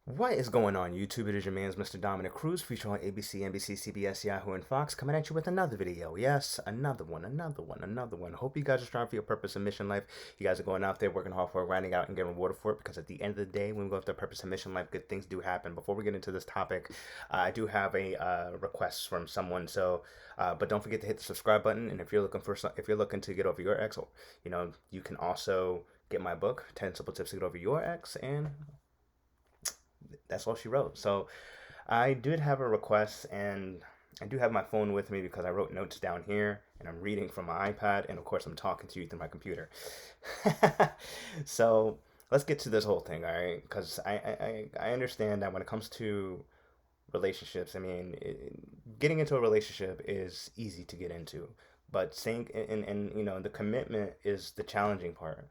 What is going on, YouTube? It is your man's Mr. Dominic Cruz, featured on ABC, NBC, CBS, Yahoo, and Fox, coming at you with another video. Yes, another one. Hope you guys are striving for your purpose and mission life. You guys are going out there, working hard for it, grinding out, and getting rewarded for it, because at the end of the day, when we go after purpose and mission life, good things do happen. Before we get into this topic, I do have a request from someone, but don't forget to hit the subscribe button, and if you're looking if you're looking to get over your ex, you can also get my book, 10 Simple Tips to Get Over Your Ex, and that's all she wrote. So I did have a request, and I do have my phone with me because I wrote notes down here, and I'm reading from my iPad, and of course I'm talking to you through my computer. So let's get to this whole thing, all right? Because I understand that when it comes to relationships, getting into a relationship is easy to get into, but saying and the commitment is the challenging part.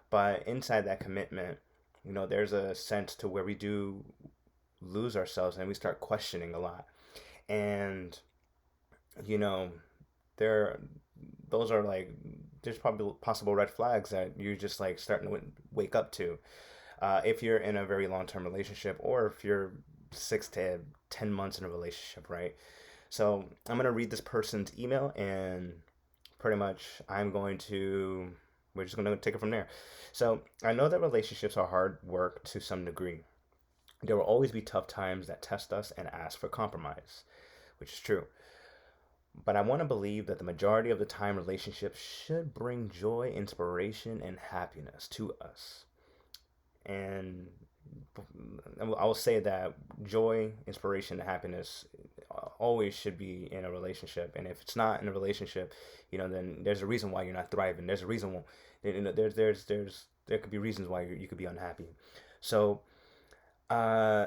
But inside that commitment, there's a sense to where we do lose ourselves and we start questioning a lot. And, you know, there, those are like, there's probably possible red flags that you're just like starting to wake up to. If you're in a very long term relationship, or if you're 6 to 10 months in a relationship, right? So I'm going to read this person's email, and pretty much we're just going to take it from there. So I know that relationships are hard work to some degree. There will always be tough times that test us and ask for compromise, which is true. But I want to believe that the majority of the time, relationships should bring joy, inspiration, and happiness to us. And I will say that joy, inspiration, and happiness always should be in a relationship. And if it's not in a relationship, then there's a reason why you're not thriving. There's a reason why, there could be reasons why you could be unhappy. So, uh,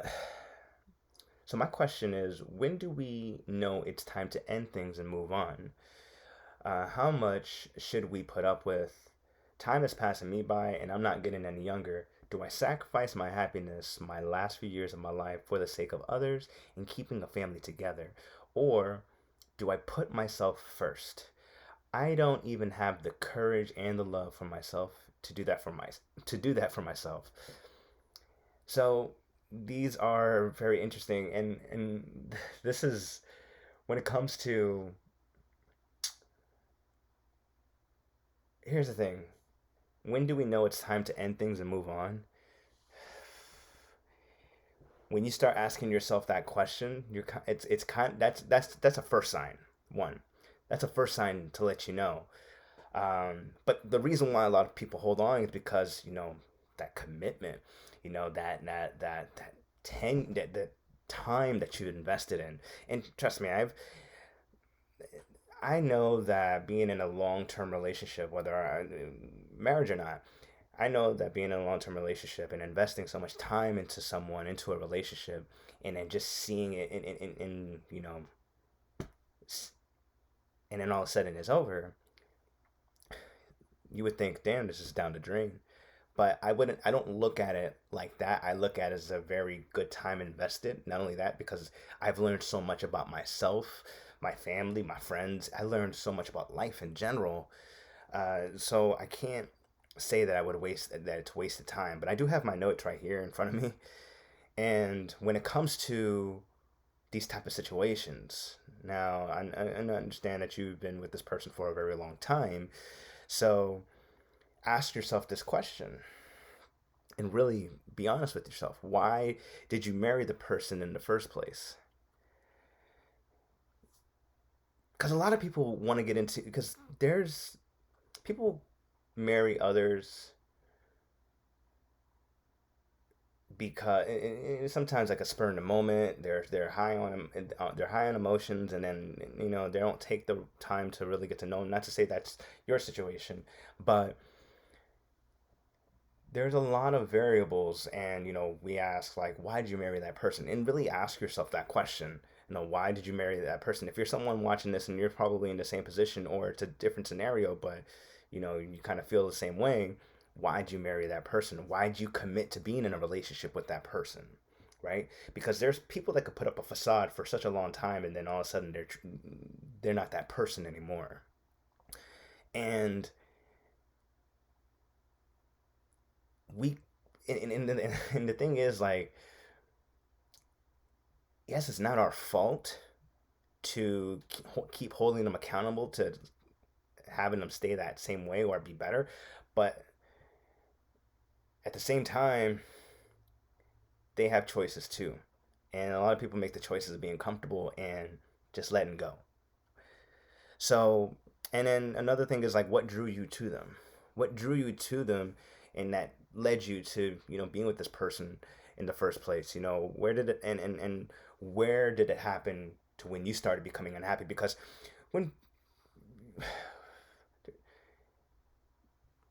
so my question is, when do we know it's time to end things and move on? How much should we put up with? Time is passing me by, and I'm not getting any younger. Do I sacrifice my happiness, my last few years of my life, for the sake of others and keeping a family together? Or do I put myself first? I don't even have the courage and the love for myself to do that for myself. So these are very interesting, and this is when it comes to, here's the thing. When do we know it's time to end things and move on? When you start asking yourself that question, it's kind that's a first sign. One, that's a first sign to let you know. But the reason why a lot of people hold on is because that commitment, that the time that you invested in. And trust me, I know that being in a long term relationship, marriage or not, I know that being in a long term relationship and investing so much time into someone, into a relationship, and then just seeing it and then all of a sudden it's over, you would think, damn, this is down the drain. But I don't look at it like that. I look at it as a very good time invested. Not only that, because I've learned so much about myself, my family, my friends. I learned so much about life in general. So I can't say that it's wasted time. But I do have my notes right here in front of me. And when it comes to these type of situations, now I understand that you've been with this person for a very long time. So ask yourself this question and really be honest with yourself. Why did you marry the person in the first place? Because a lot of people want to get into, because there's people marry others because sometimes like a spur in the moment, they're high on they're high on emotions, and then they don't take the time to really get to know them. Not to say that's your situation, but there's a lot of variables, and we ask, like, why did you marry that person, and really ask yourself that question. Why did you marry that person? If you're someone watching this and you're probably in the same position, or it's a different scenario, but you kind of feel the same way, why'd you marry that person? Why'd you commit to being in a relationship with that person? Right? Because there's people that could put up a facade for such a long time, and then all of a sudden they're not that person anymore. And we and the thing is, like, yes, it's not our fault to keep holding them accountable to having them stay that same way or be better, but at the same time, they have choices too. And a lot of people make the choices of being comfortable and just letting go. So, and then another thing is like, what drew you to them? What drew you to them, and that led you to, being with this person in the first place? Where did it, and where did it happen to when you started becoming unhappy? Because when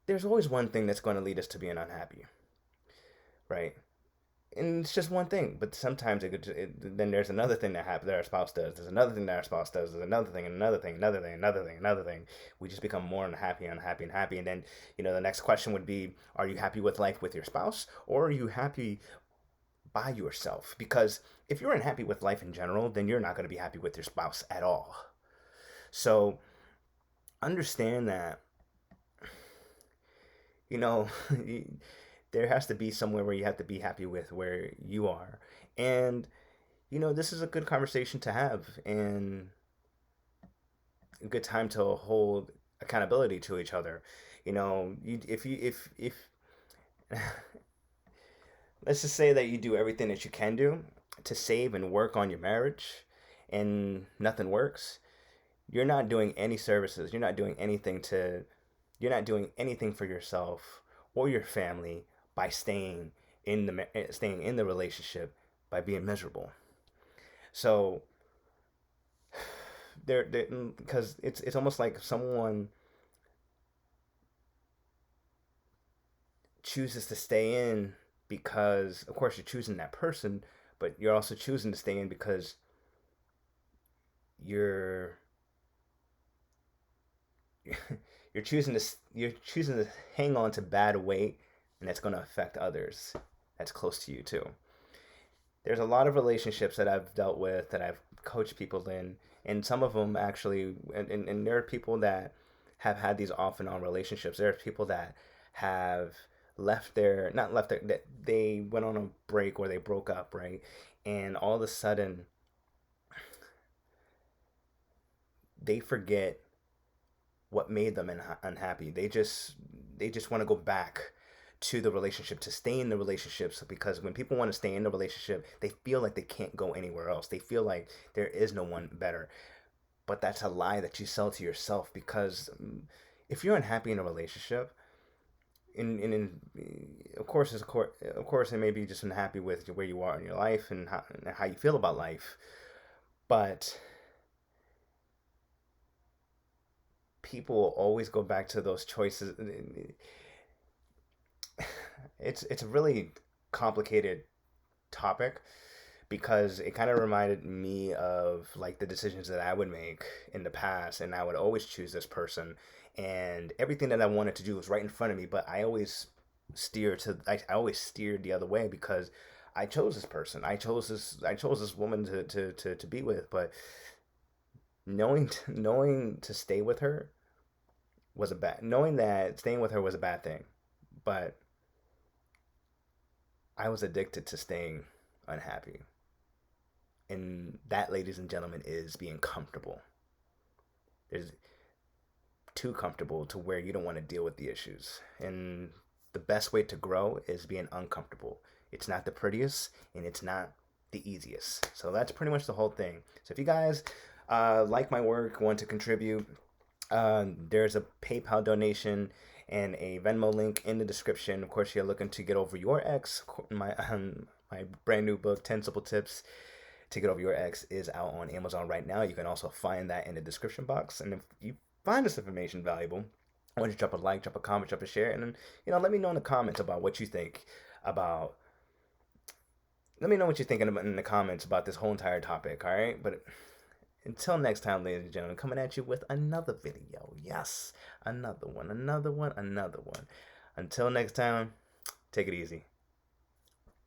there's always one thing that's going to lead us to being unhappy, right? And it's just one thing, but sometimes then there's another thing that happens that our spouse does. There's another thing that our spouse does. There's another thing, and another thing, another thing, another thing, another thing. We just become more unhappy, unhappy, unhappy. And then, the next question would be, are you happy with life with your spouse, or are you happy by yourself? Because if you're unhappy with life in general, then you're not going to be happy with your spouse at all. So understand that, you know, there has to be somewhere where you have to be happy with where you are. And, this is a good conversation to have and a good time to hold accountability to each other. If let's just say that you do everything that you can do to save and work on your marriage and nothing works, you're not doing any services. You're not doing anything for yourself or your family by staying in the relationship by being miserable. So there because it's almost like someone chooses to stay in because of course you're choosing that person, but you're also choosing to stay in because you're you're choosing to hang on to bad weight, and that's going to affect others that's close to you too. There's a lot of relationships that I've dealt with that I've coached people in, and some of them actually, and there are people that have had these off and on relationships. There are people that have not left their, that they went on a break or they broke up, right? And all of a sudden, they forget what made them unhappy. They just want to go back to the relationship, to stay in the relationships, because when people want to stay in the relationship, they feel like they can't go anywhere else. They feel like there is no one better. But that's a lie that you sell to yourself, because if you're unhappy in a relationship, in of course, of course, it may be just unhappy with where you are in your life and how you feel about life, but people will always go back to those choices. It's a really complicated topic because it kind of reminded me of like the decisions that I would make in the past, and I would always choose this person, and everything that I wanted to do was right in front of me, but I always steered the other way because I chose this person. I chose this woman to be with, but knowing to stay with her knowing that staying with her was a bad thing, but I was addicted to staying unhappy. And that, ladies and gentlemen, is being comfortable. There's too comfortable to where you don't want to deal with the issues. And the best way to grow is being uncomfortable. It's not the prettiest and it's not the easiest. So that's pretty much the whole thing. So if you guys like my work, want to contribute, there's a PayPal donation and a Venmo link in the description. Of course, you're looking to get over your ex. My brand new book, 10 Simple Tips to Get Over Your Ex, is out on Amazon right now. You can also find that in the description box. And if you find this information valuable, I want you to drop a like, drop a comment, drop a share, and then let me know in the comments about what you think about. Let me know what you're thinking about in the comments about this whole entire topic. All right, but until next time, ladies and gentlemen, coming at you with another video. Yes, another one, another one, another one. Until next time, take it easy.